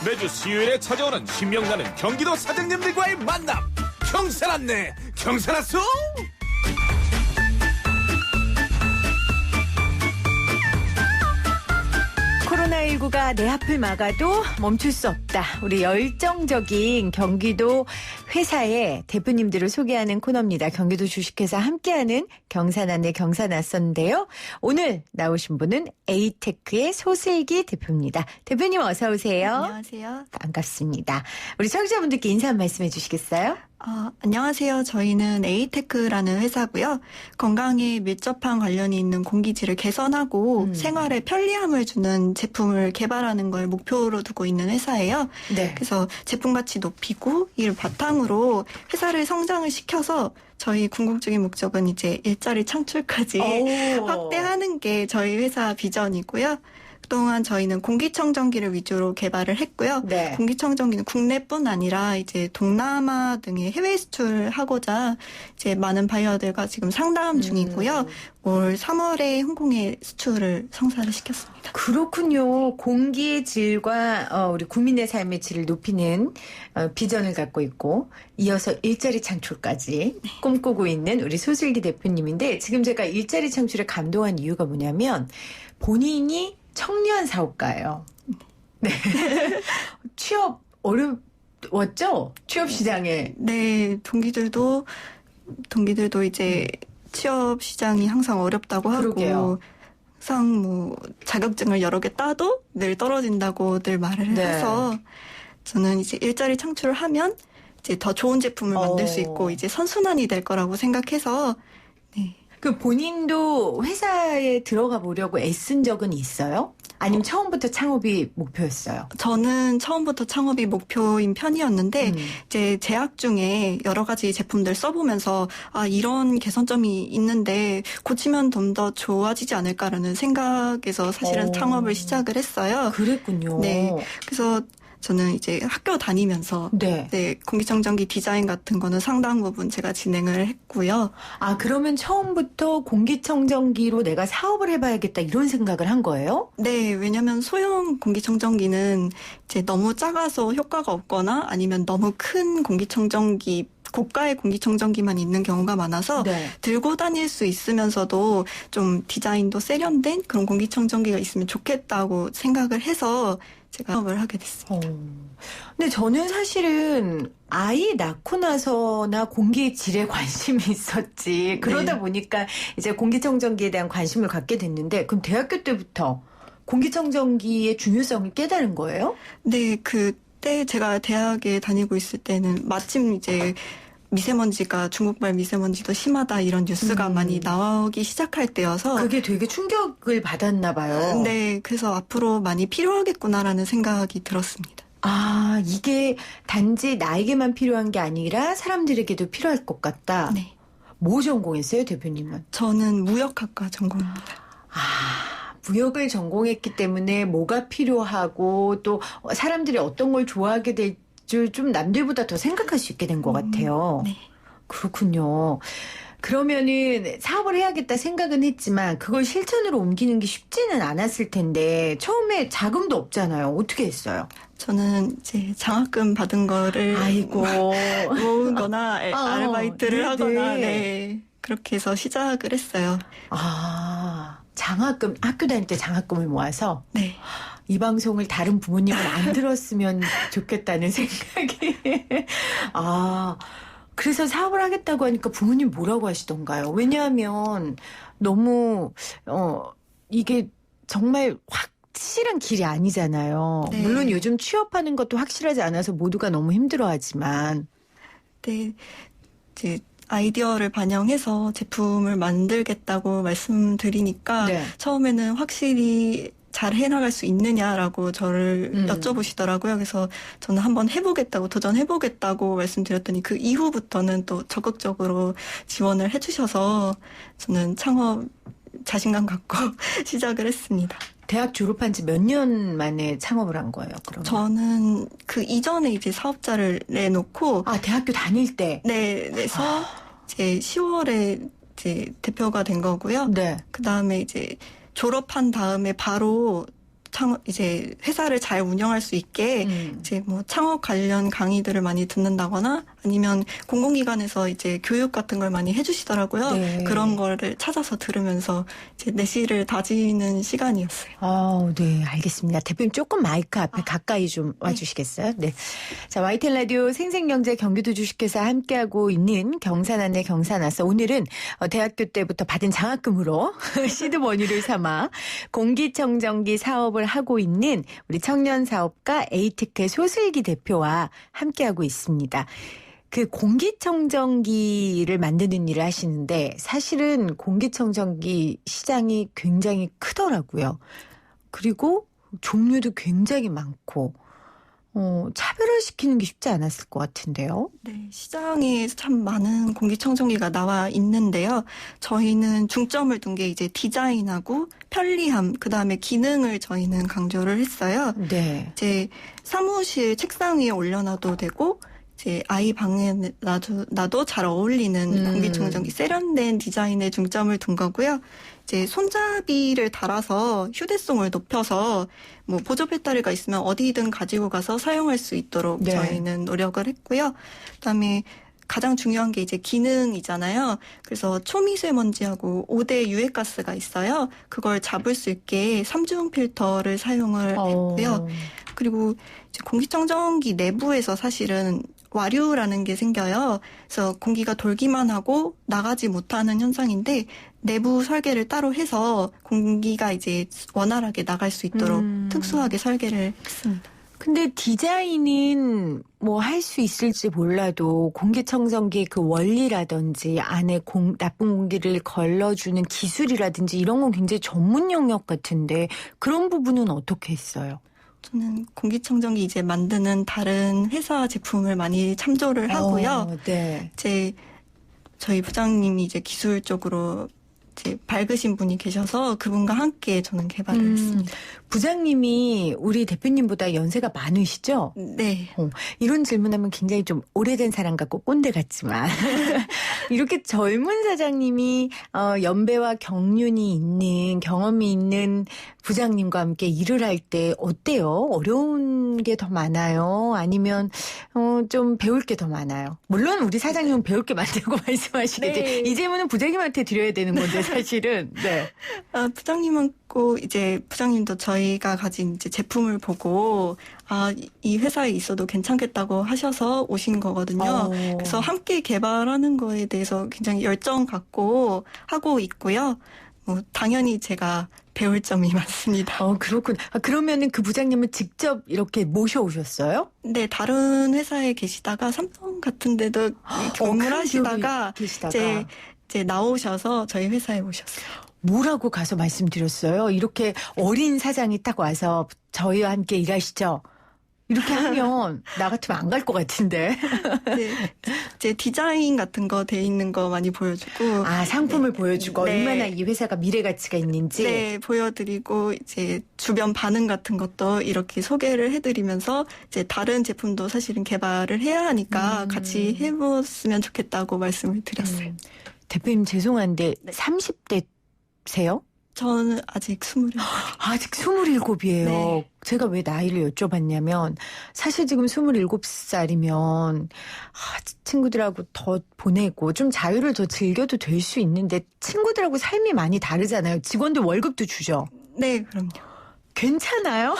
매주 수요일에 찾아오는 신명나는 경기도 사장님들과의 만남. 경사났네. 경사났어? 코로나19가 내 앞을 막아도 멈출 수 없다. 우리 열정적인 경기도 회사의 대표님들을 소개하는 코너입니다. 경기도 주식회사 함께하는 경사났네 경사났었는데요. 오늘 나오신 분은 에이테크의 소슬기 대표입니다. 대표님 어서 오세요. 안녕하세요. 반갑습니다. 우리 청취자분들께 인사 한 말씀 해주시겠어요? 안녕하세요. 저희는 에이테크라는 회사고요. 건강에 밀접한 관련이 있는 공기질을 개선하고 생활에 편리함을 주는 제품을 개발하는 걸 목표로 두고 있는 회사예요. 네. 그래서 제품 가치 높이고 이를 바탕으로 회사를 성장을 시켜서 저희 궁극적인 목적은 이제 일자리 창출까지 확대하는 게 저희 회사 비전이고요. 그동안 저희는 공기청정기를 위주로 개발을 했고요. 네. 공기청정기는 국내뿐 아니라 이제 동남아 등의 해외 수출하고자 이제 많은 바이어들과 지금 상담 중이고요. 올 3월에 홍콩에 수출을 성사를 시켰습니다. 그렇군요. 공기의 질과 우리 국민의 삶의 질을 높이는 비전을 갖고 있고 이어서 일자리 창출까지 꿈꾸고 있는 우리 소슬기 대표님인데 지금 제가 일자리 창출에 감동한 이유가 뭐냐면 본인이 청년 사업가예요. 네. 취업 어려웠죠? 취업 시장에. 네, 동기들도 이제 취업 시장이 항상 어렵다고 하고 그러게요. 항상 뭐 자격증을 여러 개 따도 늘 떨어진다고 늘 말을 해서 저는 이제 일자리 창출을 하면 이제 더 좋은 제품을 만들 수 있고 이제 선순환이 될 거라고 생각해서 네. 그 본인도 회사에 들어가 보려고 애쓴 적은 있어요? 아니면 처음부터 창업이 목표였어요? 저는 처음부터 창업이 목표인 편이었는데 이제 재학 중에 여러 가지 제품들 써보면서 이런 개선점이 있는데 고치면 좀 더 좋아지지 않을까라는 생각에서 사실은 창업을 시작을 했어요. 그랬군요. 네, 그래서 저는 이제 학교 다니면서 네. 공기청정기 디자인 같은 거는 상당 부분 제가 진행을 했고요. 그러면 처음부터 공기청정기로 내가 사업을 해봐야겠다 이런 생각을 한 거예요? 네, 왜냐면 소형 공기청정기는 이제 너무 작아서 효과가 없거나 아니면 너무 큰 공기청정기 고가의 공기청정기만 있는 경우가 많아서 들고 다닐 수 있으면서도 좀 디자인도 세련된 그런 공기청정기가 있으면 좋겠다고 생각을 해서 제가 사업을 하게 됐습니다. 근데 저는 사실은 아이 낳고 나서나 공기의 질에 관심이 있었지. 그러다 보니까 이제 공기청정기에 대한 관심을 갖게 됐는데 그럼 대학교 때부터 공기청정기의 중요성을 깨달은 거예요? 네, 그때 제가 대학에 다니고 있을 때는 마침 이제 미세먼지가 중국발 미세먼지도 심하다 이런 뉴스가 많이 나오기 시작할 때여서 그게 되게 충격을 받았나 봐요. 네, 그래서 앞으로 많이 필요하겠구나라는 생각이 들었습니다. 이게 단지 나에게만 필요한 게 아니라 사람들에게도 필요할 것 같다. 네. 뭐 전공했어요, 대표님은? 저는 무역학과 전공입니다. 무역을 전공했기 때문에 뭐가 필요하고 또 사람들이 어떤 걸 좋아하게 될 줄 좀 남들보다 더 생각할 수 있게 된 것 같아요. 네. 그렇군요. 그러면은 사업을 해야겠다 생각은 했지만 그걸 실천으로 옮기는 게 쉽지는 않았을 텐데 처음에 자금도 없잖아요. 어떻게 했어요? 저는 이제 장학금 받은 거를 모은 거나 아르바이트를 하거나 그렇게 해서 시작을 했어요. 장학금, 학교 다닐 때 장학금을 모아서? 네. 이 방송을 다른 부모님은 안 들었으면 좋겠다는 생각이. 그래서 사업을 하겠다고 하니까 부모님 뭐라고 하시던가요? 왜냐하면 너무, 이게 정말 확실한 길이 아니잖아요. 네. 물론 요즘 취업하는 것도 확실하지 않아서 모두가 너무 힘들어하지만. 네. 이제 아이디어를 반영해서 제품을 만들겠다고 말씀드리니까 처음에는 확실히 잘 해나갈 수 있느냐라고 저를 여쭤보시더라고요. 그래서 저는 한번 해보겠다고 도전해보겠다고 말씀드렸더니 그 이후부터는 또 적극적으로 지원을 해주셔서 저는 창업 자신감 갖고 시작을 했습니다. 대학 졸업한 지 몇 년 만에 창업을 한 거예요, 그러면? 저는 그 이전에 이제 사업자를 내놓고. 대학교 다닐 때? 네, 내서 이제 10월에 이제 대표가 된 거고요. 네. 그 다음에 이제 졸업한 다음에 바로 이제 회사를 잘 운영할 수 있게 이제 뭐 창업 관련 강의들을 많이 듣는다거나 아니면 공공기관에서 이제 교육 같은 걸 많이 해주시더라고요. 네. 그런 거를 찾아서 들으면서 이제 내실을 다지는 시간이었어요. 네, 알겠습니다. 대표님 조금 마이크 앞에 가까이 좀 와주시겠어요? 네. 자, YTN 라디오 생생경제 경기도 주식회사 함께하고 있는 경산안내 경산아서 오늘은 대학교 때부터 받은 장학금으로 시드머니를 삼아 공기청정기 사업을 하고 있는 우리 청년 사업가 에이테크의 소슬기 대표와 함께하고 있습니다. 그 공기청정기를 만드는 일을 하시는데 사실은 공기청정기 시장이 굉장히 크더라고요. 그리고 종류도 굉장히 많고 차별화시키는 게 쉽지 않았을 것 같은데요. 네, 시장에 참 많은 공기청정기가 나와 있는데요. 저희는 중점을 둔 게 이제 디자인하고 편리함, 그 다음에 기능을 저희는 강조를 했어요. 네. 이제 사무실 책상 위에 올려놔도 되고, 이제 아이 방에 놔도 잘 어울리는 공기청정기 세련된 디자인에 중점을 둔 거고요. 이제 손잡이를 달아서 휴대성을 높여서 뭐 보조 배터리가 있으면 어디든 가지고 가서 사용할 수 있도록 네. 저희는 노력을 했고요. 그다음에 가장 중요한 게 이제 기능이잖아요. 그래서 초미세먼지하고 5대 유해가스가 있어요. 그걸 잡을 수 있게 3중 필터를 사용을 했고요. 그리고 이제 공기청정기 내부에서 사실은 와류라는 게 생겨요. 그래서 공기가 돌기만 하고 나가지 못하는 현상인데 내부 설계를 따로 해서 공기가 이제 원활하게 나갈 수 있도록 특수하게 설계를 했습니다. 근데 디자인은 뭐 할 수 있을지 몰라도 공기청정기의 그 원리라든지 안에 나쁜 공기를 걸러주는 기술이라든지 이런 건 굉장히 전문 영역 같은데 그런 부분은 어떻게 했어요? 저는 공기청정기 이제 만드는 다른 회사 제품을 많이 참조를 하고요. 네. 저희 부장님이 이제 기술 쪽으로 이제 밝으신 분이 계셔서 그분과 함께 저는 개발을 했습니다. 부장님이 우리 대표님보다 연세가 많으시죠? 네. 이런 질문하면 굉장히 좀 오래된 사람 같고 꼰대 같지만 이렇게 젊은 사장님이 연배와 경륜이 있는 경험이 있는 부장님과 함께 일을 할 때 어때요? 어려운 게 더 많아요? 아니면 좀 배울 게 더 많아요? 물론 우리 사장님은 배울 게 많다고 말씀하시겠지. 네. 이 질문은 부장님한테 드려야 되는 건데 사실은. 네. 부장님하고 이제 부장님도 저희가 가진 이제 제품을 보고 이 회사에 있어도 괜찮겠다고 하셔서 오신 거거든요. 그래서 함께 개발하는 거에 대해서 굉장히 열정 갖고 하고 있고요. 당연히 제가 배울 점이 많습니다. 그렇군. 그러면은 그 부장님은 직접 이렇게 모셔오셨어요? 네, 다른 회사에 계시다가 삼성 같은 데도 근무를 하시다가 이제 나오셔서 저희 회사에 오셨어요. 뭐라고 가서 말씀드렸어요? 이렇게 어린 사장이 딱 와서 저희와 함께 일하시죠? 이렇게 하면 나 같으면 안 갈 것 같은데. 네, 이제 디자인 같은 거 돼 있는 거 많이 보여주고. 상품을 보여주고 네. 얼마나 이 회사가 미래 가치가 있는지. 네, 보여드리고 이제 주변 반응 같은 것도 이렇게 소개를 해드리면서 이제 다른 제품도 사실은 개발을 해야 하니까 같이 해보았으면 좋겠다고 말씀을 드렸어요. 대표님 죄송한데 30대세요? 저는 아직 27. 아직 27이에요. 네. 제가 왜 나이를 여쭤봤냐면 사실 지금 27살이면 친구들하고 더 보내고 좀 자유를 더 즐겨도 될 수 있는데 친구들하고 삶이 많이 다르잖아요. 직원들 월급도 주죠. 네, 그럼요. 괜찮아요?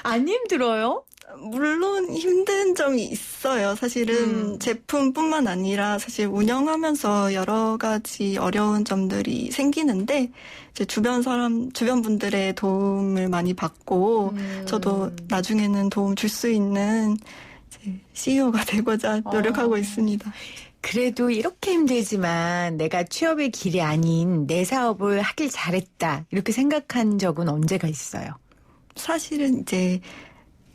안 힘들어요? 물론 힘든 점이 있어요. 사실은 제품뿐만 아니라 사실 운영하면서 여러 가지 어려운 점들이 생기는데 이제 주변 분들의 도움을 많이 받고 저도 나중에는 도움 줄 수 있는 이제 CEO가 되고자 노력하고 있습니다. 그래도 이렇게 힘들지만 내가 취업의 길이 아닌 내 사업을 하길 잘했다 이렇게 생각한 적은 언제가 있어요? 사실은 이제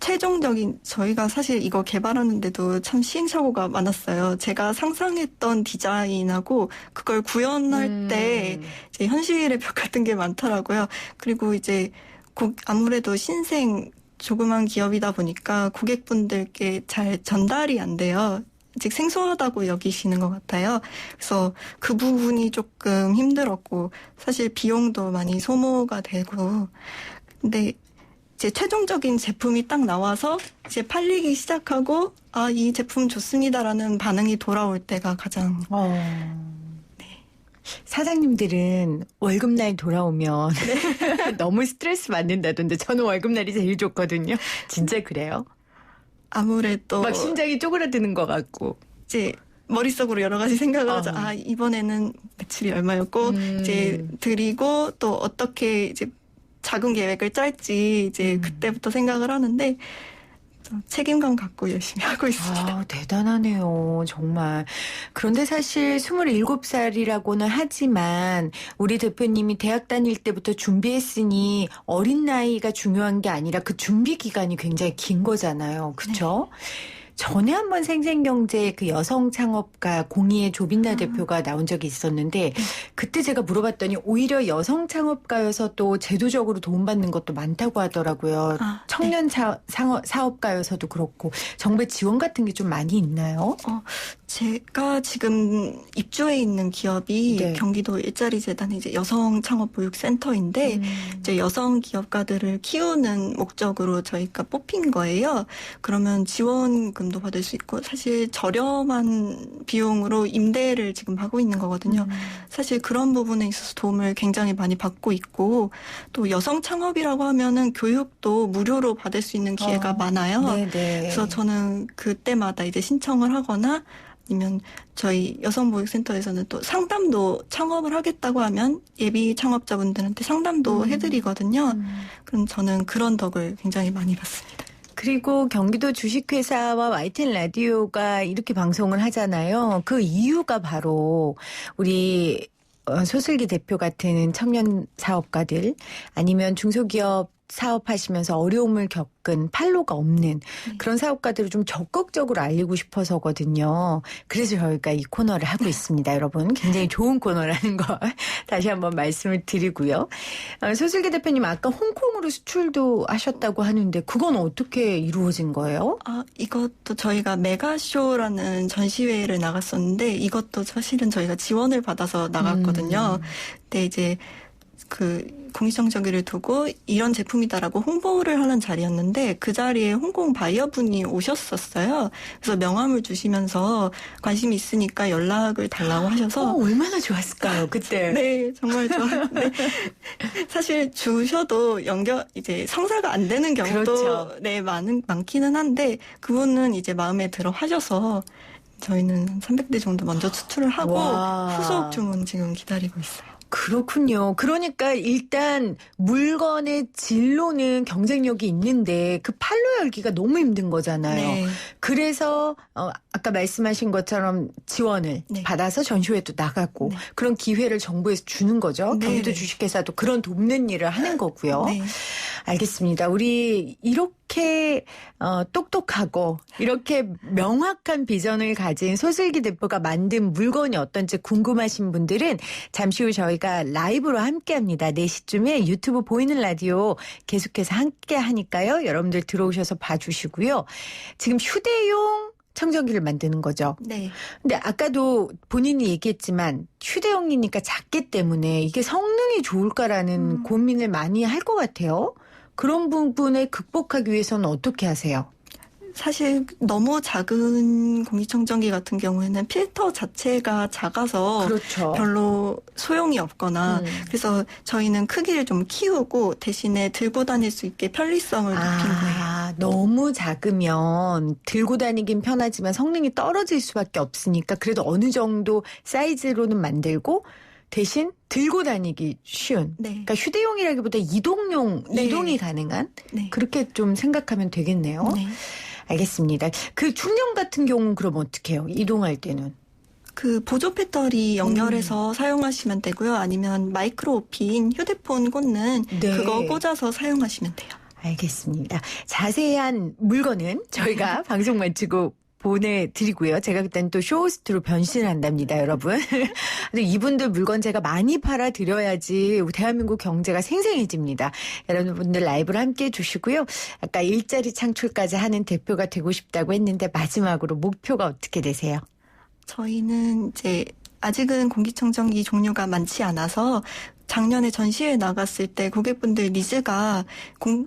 최종적인 저희가 사실 이거 개발하는데도 참 시행착오가 많았어요. 제가 상상했던 디자인하고 그걸 구현할 때 이제 현실의 벽 같은 게 많더라고요. 그리고 이제 아무래도 신생 조그만 기업이다 보니까 고객분들께 잘 전달이 안 돼요. 아직 생소하다고 여기시는 것 같아요. 그래서 그 부분이 조금 힘들었고 사실 비용도 많이 소모가 되고 근데 이제 최종적인 제품이 딱 나와서 이제 팔리기 시작하고 이 제품 좋습니다라는 반응이 돌아올 때가 가장 사장님들은 월급날 돌아오면 너무 스트레스 받는다던데 저는 월급날이 제일 좋거든요. 진짜 그래요? 아무래도 막 심장이 쪼그라드는 것 같고 이제 머릿속으로 여러 가지 생각을 하죠. 이번에는 매출이 얼마였고 이제 드리고 또 어떻게 이제 자금 계획을 짤지 이제 그때부터 생각을 하는데 책임감 갖고 열심히 하고 있습니다. 대단하네요. 정말. 그런데 사실 27살이라고는 하지만 우리 대표님이 대학 다닐 때부터 준비했으니 어린 나이가 중요한 게 아니라 그 준비 기간이 굉장히 긴 거잖아요. 그렇죠? 전에 한번 생생경제 그 여성 창업가 공의의 조빈나 대표가 나온 적이 있었는데 그때 제가 물어봤더니 오히려 여성 창업가여서도 제도적으로 도움받는 것도 많다고 하더라고요. 청년 사업가여서도 그렇고 정부의 지원 같은 게 좀 많이 있나요? 제가 지금 입주해 있는 기업이 경기도 일자리 재단의 이제 여성 창업 보육 센터인데 이제 여성 기업가들을 키우는 목적으로 저희가 뽑힌 거예요. 그러면 지원금도 받을 수 있고 사실 저렴한 비용으로 임대를 지금 하고 있는 거거든요. 사실 그런 부분에 있어서 도움을 굉장히 많이 받고 있고 또 여성 창업이라고 하면은 교육도 무료로 받을 수 있는 기회가 많아요. 그래서 저는 그때마다 이제 신청을 하거나 아니면 저희 여성보육센터에서는 또 상담도 창업을 하겠다고 하면 예비 창업자분들한테 상담도 해드리거든요. 그럼 저는 그런 덕을 굉장히 많이 받습니다. 그리고 경기도 주식회사와 YTN 라디오가 이렇게 방송을 하잖아요. 그 이유가 바로 우리 소슬기 대표 같은 청년 사업가들 아니면 중소기업 사업하시면서 어려움을 겪은 판로가 없는 그런 사업가들을 좀 적극적으로 알리고 싶어서거든요. 그래서 저희가 이 코너를 하고 있습니다. 여러분 굉장히 좋은 코너라는 걸 다시 한번 말씀을 드리고요. 소슬기 대표님 아까 홍콩으로 수출도 하셨다고 하는데 그건 어떻게 이루어진 거예요? 이것도 저희가 메가쇼라는 전시회를 나갔었는데 이것도 사실은 저희가 지원을 받아서 나갔거든요. 근데 이제 그 공시청정기를 두고 이런 제품이다라고 홍보를 하는 자리였는데 그 자리에 홍콩 바이어분이 오셨었어요. 그래서 명함을 주시면서 관심이 있으니까 연락을 달라고 하셔서 얼마나 좋았을까요 그때? 네, 정말 좋았는데 사실 주셔도 이제 성사가 안 되는 경우도 많기는 한데 그분은 이제 마음에 들어 하셔서 저희는 300대 정도 먼저 수출을 하고 후속 주문 지금 기다리고 있어요. 그렇군요. 그러니까 일단 물건의 진로는 경쟁력이 있는데 그 판로 열기가 너무 힘든 거잖아요. 그래서 아까 말씀하신 것처럼 지원을 받아서 전시회도 나가고 그런 기회를 정부에서 주는 거죠. 경기도 주식회사도 그런 돕는 일을 하는 거고요. 알겠습니다. 우리 이렇게 똑똑하고 이렇게 명확한 비전을 가진 소슬기 대표가 만든 물건이 어떤지 궁금하신 분들은 잠시 후 저희가 라이브로 함께합니다. 4시쯤에 유튜브 보이는 라디오 계속해서 함께 하니까요. 여러분들 들어오셔서 봐주시고요. 지금 휴대용 청정기를 만드는 거죠. 근데 아까도 본인이 얘기했지만 휴대용이니까 작기 때문에 이게 성능이 좋을까라는 고민을 많이 할 것 같아요. 그런 부분을 극복하기 위해서는 어떻게 하세요? 사실 너무 작은 공기청정기 같은 경우에는 필터 자체가 작아서 별로 소용이 없거나 그래서 저희는 크기를 좀 키우고 대신에 들고 다닐 수 있게 편리성을 높인 거예요. 너무 작으면 들고 다니긴 편하지만 성능이 떨어질 수밖에 없으니까 그래도 어느 정도 사이즈로는 만들고 대신 들고 다니기 쉬운. 그러니까 휴대용이라기보다 이동이 가능한 그렇게 좀 생각하면 되겠네요. 알겠습니다. 그 충전 같은 경우는 그럼 어떻게 해요? 이동할 때는? 그 보조 배터리 연결해서 사용하시면 되고요. 아니면 마이크로 오핀 휴대폰 꽂는 그거 꽂아서 사용하시면 돼요. 알겠습니다. 자세한 물건은 저희가 방송 마치고 보내드리고요. 제가 그때는 또 쇼호스트로 변신을 한답니다, 여러분. 근데 이분들 물건 제가 많이 팔아드려야지 대한민국 경제가 생생해집니다. 여러분들 라이브를 함께 해주시고요. 아까 일자리 창출까지 하는 대표가 되고 싶다고 했는데 마지막으로 목표가 어떻게 되세요? 저희는 이제 아직은 공기청정기 종류가 많지 않아서 작년에 전시회 나갔을 때 고객분들 니즈가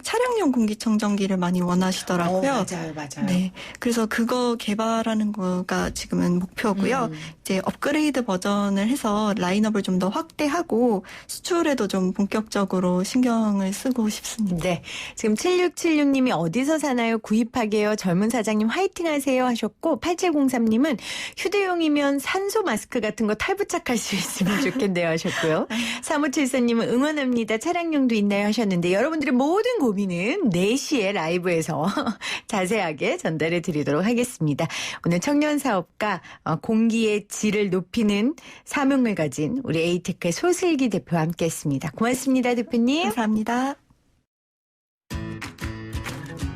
차량용 공기청정기를 많이 원하시더라고요. 맞아요. 네. 그래서 그거 개발하는 거가 지금은 목표고요. 이제 업그레이드 버전을 해서 라인업을 좀 더 확대하고 수출에도 좀 본격적으로 신경을 쓰고 싶습니다. 네. 지금 7676님이 어디서 사나요? 구입하게요. 젊은 사장님 화이팅 하세요 하셨고 8703님은 휴대용이면 산소 마스크 같은 거 탈부착할 수 있으면 좋겠네요 하셨고요. 3574님은 응원합니다. 차량용도 있나요 하셨는데 여러분들의 모든 고민은 4시에 라이브에서 자세하게 전달해 드리도록 하겠습니다. 오늘 청년사업가 공기의 질을 높이는 사명을 가진 우리 에이테크의 소슬기 대표와 함께했습니다. 고맙습니다, 대표님. 감사합니다.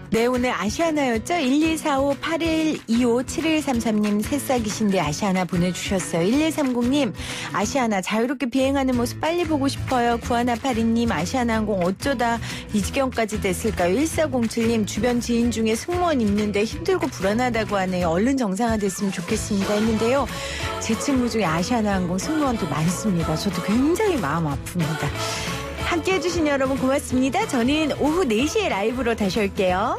네, 오늘 아시아나였죠? 1245-8125-7133님 새싹이신데 아시아나 보내주셨어요. 1130님 아시아나 자유롭게 비행하는 모습 빨리 보고 싶어요. 9182님 아시아나항공 어쩌다 이 지경까지 됐을까요? 1407님 주변 지인 중에 승무원 있는데 힘들고 불안하다고 하네요. 얼른 정상화됐으면 좋겠습니다 했는데요. 제 친구 중에 아시아나항공 승무원도 많습니다. 저도 굉장히 마음 아픕니다. 함께해 주신 여러분 고맙습니다. 저는 오후 4시에 라이브로 다시 올게요.